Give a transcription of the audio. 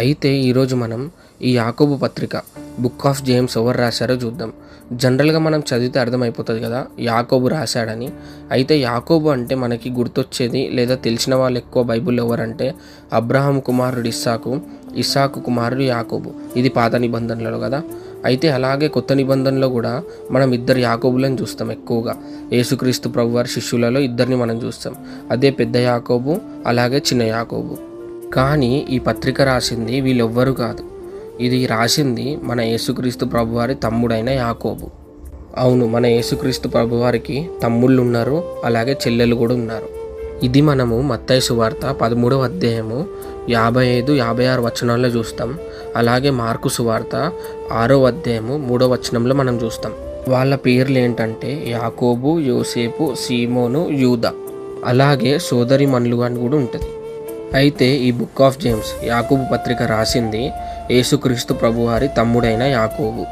అయితే ఈరోజు మనం ఈ యాకోబు పత్రిక బుక్ ఆఫ్ జేమ్స్ ఎవరు రాశారో చూద్దాం. జనరల్గా మనం చదివితే అర్థమైపోతుంది కదా యాకోబు రాశాడని. అయితే యాకోబు అంటే మనకి గుర్తొచ్చేది లేదా తెలిసిన వాళ్ళు ఎక్కువ బైబిల్ ఎవరంటే అబ్రహాం కుమారుడు ఇస్సాకు, ఇస్సాకు కుమారుడు యాకోబు. ఇది పాత నిబంధనలలో కదా. అయితే అలాగే కొత్త నిబంధనలో కూడా మనం ఇద్దరు యాకోబులను చూస్తాం ఎక్కువగా. యేసుక్రీస్తు ప్రభువారి శిష్యులలో ఇద్దరిని మనం చూస్తాం. అదే పెద్ద యాకోబు, అలాగే చిన్న యాకోబు. కానీ ఈ పత్రిక రాసింది వీళ్ళెవ్వరూ కాదు. ఇది రాసింది మన యేసుక్రీస్తు ప్రభువారి తమ్ముడైన యాకోబు. అవును, మన యేసుక్రీస్తు ప్రభువారికి తమ్ముళ్ళు ఉన్నారు, అలాగే చెల్లెలు కూడా ఉన్నారు. ఇది మనము మత్తయి సువార్త 13వ అధ్యాయము 55-56 వచనాల్లో చూస్తాం. అలాగే మార్కు సువార్త 6వ అధ్యాయము 3వ వచనంలో మనం చూస్తాం. వాళ్ళ పేర్లు ఏంటంటే యాకోబు, యోసేపు, సీమోను, యూదా. అలాగే సోదరి మనులు అని కూడా ఉంటుంది. అయితే ఈ బుక్ ఆఫ్ జేమ్స్ యాకోబు పత్రిక రాసింది యేసుక్రీస్తు ప్రభువారి తమ్ముడైన యాకోబు.